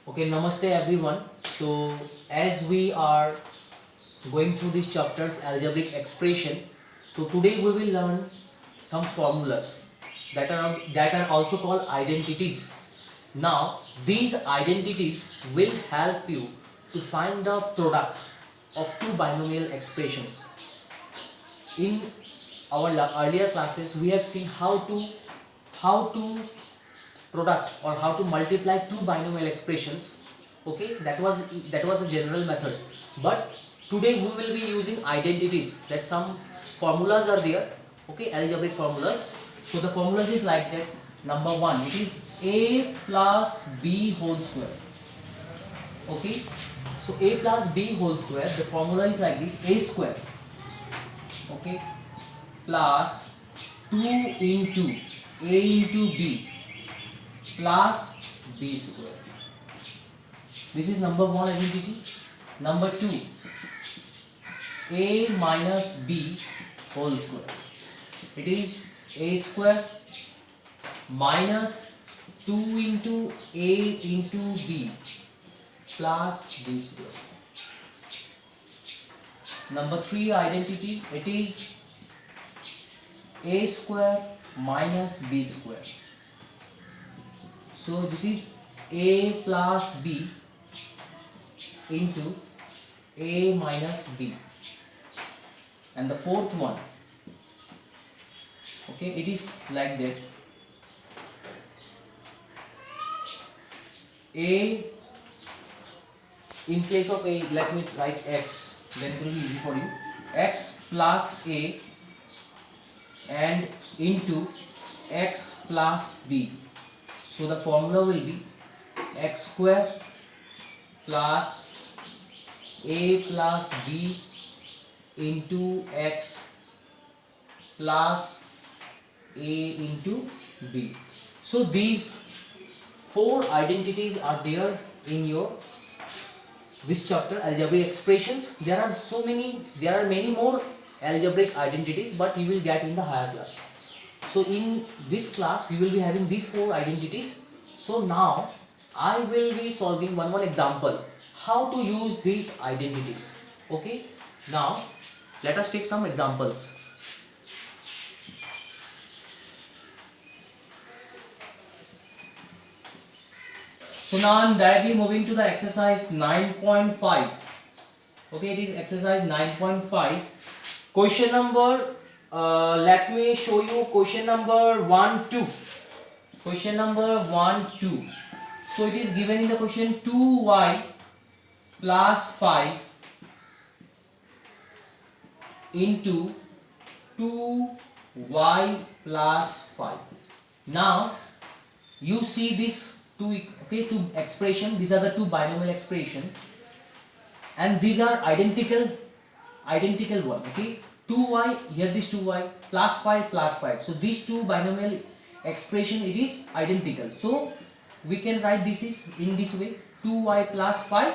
Okay, namaste everyone. So, as we are going through these chapters, algebraic expression, so today we will learn some formulas that are also called identities. Now, these identities will help you to find the product of two binomial expressions. In our earlier classes, we have seen how to product or how to multiply two binomial expressions. Okay, that was the general method, but today we will be using identities, that some formulas are there. Okay, algebraic formulas. So the formulas is like that. Number one, it is a plus b whole square. Okay, so a plus b whole square, the formula is like this: a square, okay, plus 2 into a into b plus b square. This is number one identity. Number two, a minus b whole square. It is a square minus 2 into a into b plus b square. Number three identity, it is a square minus b square. So this is a plus b into a minus b. And the fourth one, okay, it is like that: a, in place of a, let me write x, then it will be easy for you. X plus a and into x plus b. So the formula will be x square plus a plus b into x plus a into b. So these four identities are there in your this chapter, algebraic expressions. There are many more algebraic identities, but you will get in the higher class. So in this class you will be having these four identities. So now I will be solving one example how to use these identities. Okay, now let us take some examples. So now I am directly moving to the exercise 9.5. Okay, it is exercise 9.5. Question number, let me show you question number 1, 2. Question number 1, 2. So it is given in the question 2y plus 5 into 2y plus 5. Now you see this two expression. These are the two binomial expression, and these are identical one. Okay, 2y, here this 2y plus 5. So these two binomial expression, it is identical. So we can write this is in this way: 2y plus 5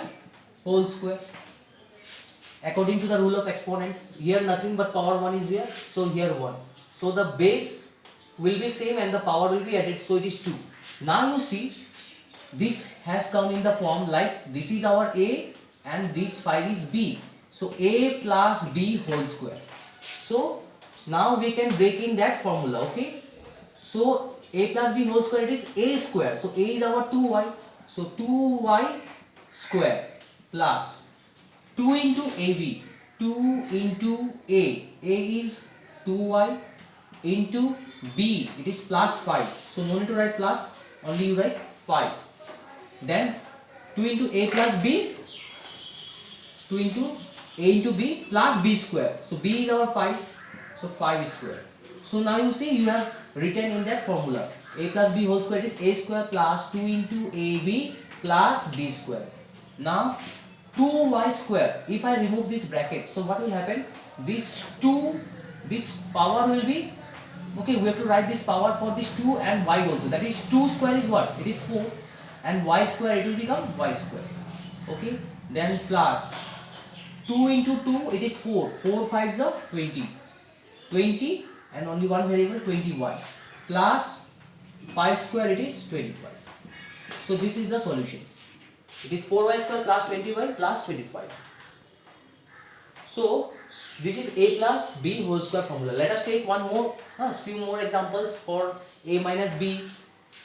whole square. According to the rule of exponent, here nothing but power 1 is there, so here 1. So the base will be same and the power will be added, so it is 2. Now you see, this has come in the form like this is our a and this 5 is b. So a plus b whole square. So now we can break in that formula. Okay, so a plus b whole square, it is a square. So a is our 2y. So 2y square plus 2 into ab, 2 into a is 2y into b, it is plus 5. So no need to write plus, only you write 5. Then 2 into a plus b, 2 into a into b plus b square. So b is our 5, so 5 square. So now you see, you have written in that formula a plus b whole square is a square plus 2 into ab plus b square. Now 2y square, if I remove this bracket, so what will happen? This power will be, okay, we have to write this power for this 2 and y also. That is 2 square is what? It is 4, and y square, it will become y square. Okay, then plus 2 into 2, it is 4. 4 5s are 20, and only one variable 20y plus 5 square, it is 25. So this is the solution. It is 4y square plus 20y plus 25. So this is a plus b whole square formula. Let us take one more, few more examples for a minus b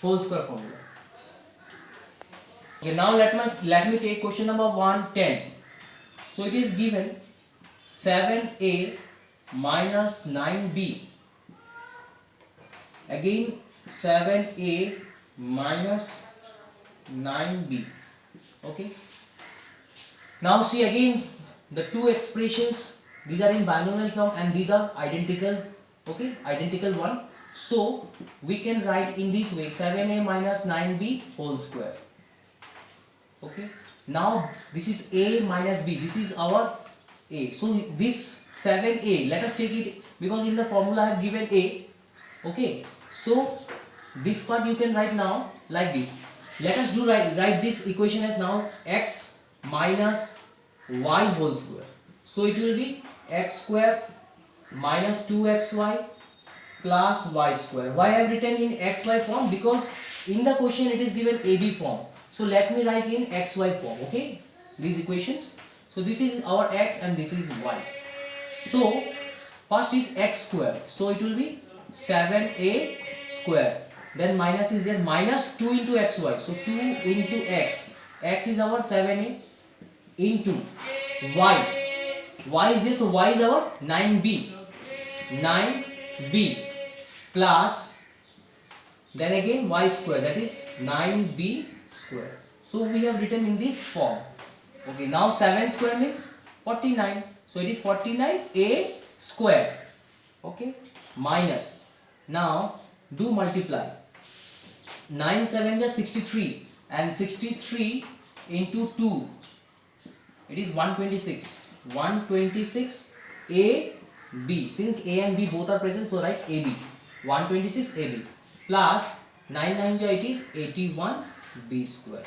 whole square formula. Okay, now let me take question number 110. So it is given 7a minus 9b. Again 7a minus 9b. Okay. Now see again the two expressions. These are in binomial form and these are identical. Okay, identical one. So we can write in this way 7a minus 9b whole square. Okay. Now this is a minus b. This is our a. So this 7a, let us take it because in the formula I have given a. Okay. So this part you can write now like this. Let us write this equation as now x minus y whole square. So it will be x square minus 2xy plus y square. Why I have written in xy form? Because in the question it is given AB form. So let me write in xy form. Okay, these equations. So this is our x and this is y. So first is x square. So it will be 7a square. Then minus is there, minus 2 into xy. So 2 into x. X is our 7a into y. Y is this, so y is our 9b. 9b plus then again y square, that is 9b square. So we have written in this form. Okay, now 7 square means 49. So it is 49a square. Okay, minus. Now do multiply. 9 7 is 63 and 63 into 2, it is 126. 126 a b. Since a and b both are present, so write ab. 126 ab plus 9 9 it is 81 b square.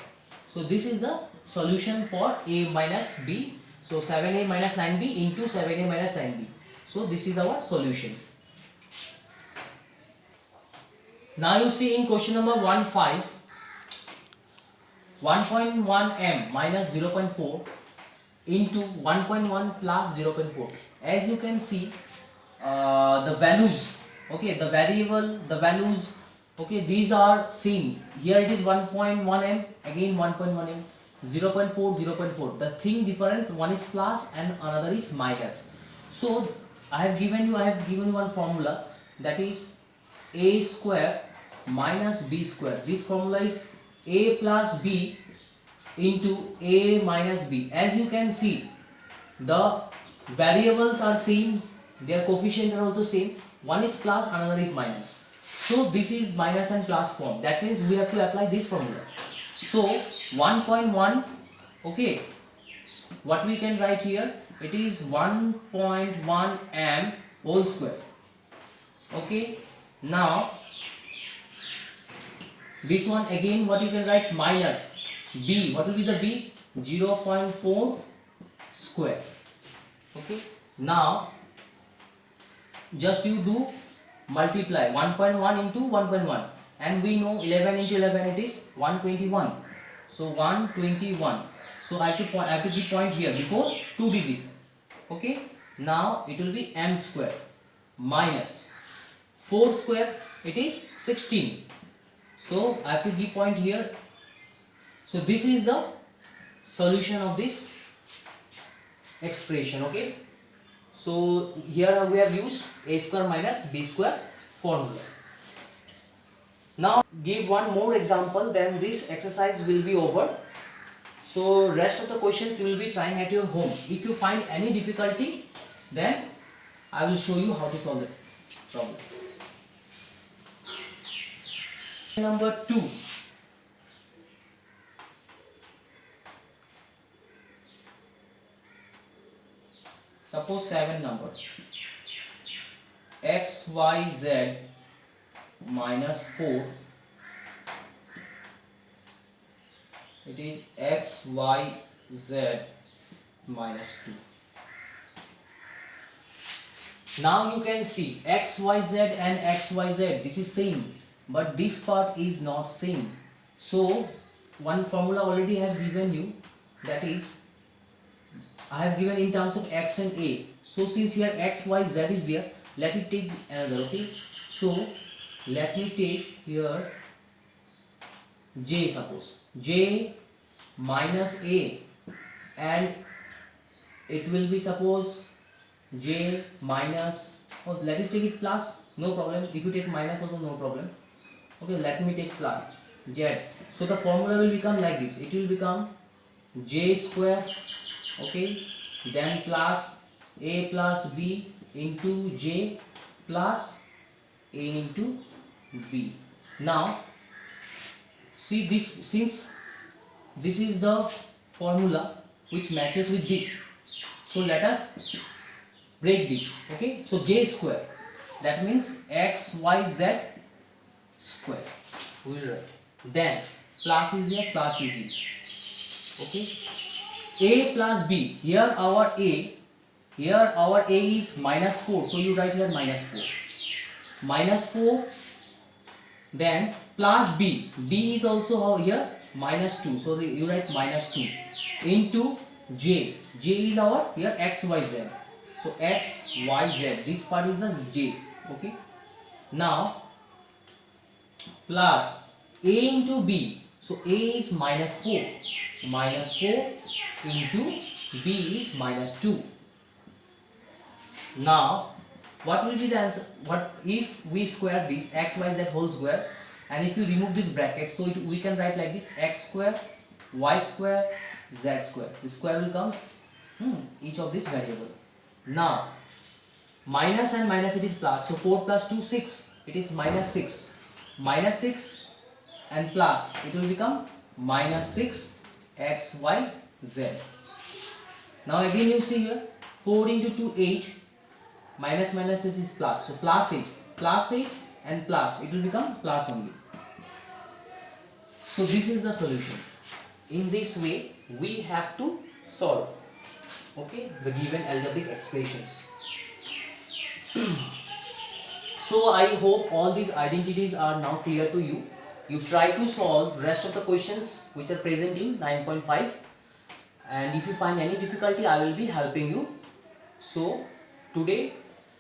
So this is the solution for a minus b. So 7a minus 9b into 7a minus 9b. So this is our solution. Now you see in question number 1.5, 1.1 m minus 0.4 into 1.1 plus 0.4. As you can see, the values, okay, the variable, the values, okay, these are same. Here it is 1.1 m, again 1.1 m, 0.4, 0.4. The thing difference, one is plus and another is minus. So I have given you one formula, that is a square minus b square. This formula is a plus b into a minus b. As you can see, the variables are same, their coefficients are also same. One is plus, another is minus. So this is minus and plus form. That means we have to apply this formula. So 1.1, okay, what we can write here, it is 1.1 m whole square. Okay, now this one again, what you can write, minus b. What will be the b? 0.4 square. Okay, now just you do multiply 1.1 into 1.1, and we know 11 into 11 it is 121. So 121. So I have to give point here before 2 digit. Okay, now it will be m square minus 4 square, it is 16. So I have to give point here. So this is the solution of this expression. Okay, so here we have used a square minus b square formula. Now give one more example, then this exercise will be over. So rest of the questions you will be trying at your home. If you find any difficulty, then I will show you how to solve the problem. Number 2. Suppose 7 number x, y, z minus 4. It is x, y, z minus 2. Now you can see x, y, z and x, y, z. This is same, but this part is not same. So one formula already I have given you, that is I have given in terms of x and a. So since here x, y, z is there, let it take another. Okay, so let me take here j, suppose j minus a, and it will be suppose j minus, oh, let us take it plus, no problem. If you take minus also no problem. Okay, let me take plus z. So the formula will become like this, it will become j square, okay, then plus a plus b into j plus a into b. Now see this, since this is the formula which matches with this, so let us break this. Okay, so j square, that means x y z square we will write, then plus is there, plus will be, okay, a plus b, here our a is minus 4, so you write here minus 4, then plus b is also how here minus 2, so you write minus 2 into j is our here x y z, so x y z, this part is the j. Okay, now plus a into b, so a is minus 4 into b is minus 2. Now what will be the answer? What if we square this x y z whole square, and if you remove this bracket, so we can write like this, x square y square z square, the square will come each of this variable. Now minus and minus, it is plus, so 4 plus 2 6, it is minus 6 and plus, it will become minus 6 x y z. Now again you see here 4 into 2 8, minus minus is plus, so plus 8 and plus, it will become plus only. So this is the solution. In this way we have to solve, okay, the given algebraic expressions. So I hope all these identities are now clear to you. You try to solve rest of the questions which are present in 9.5, and if you find any difficulty I will be helping you. So today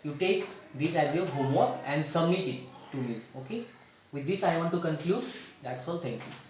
you take this as your homework and submit it to me. Okay, with this I want to conclude. That's all. Thank you.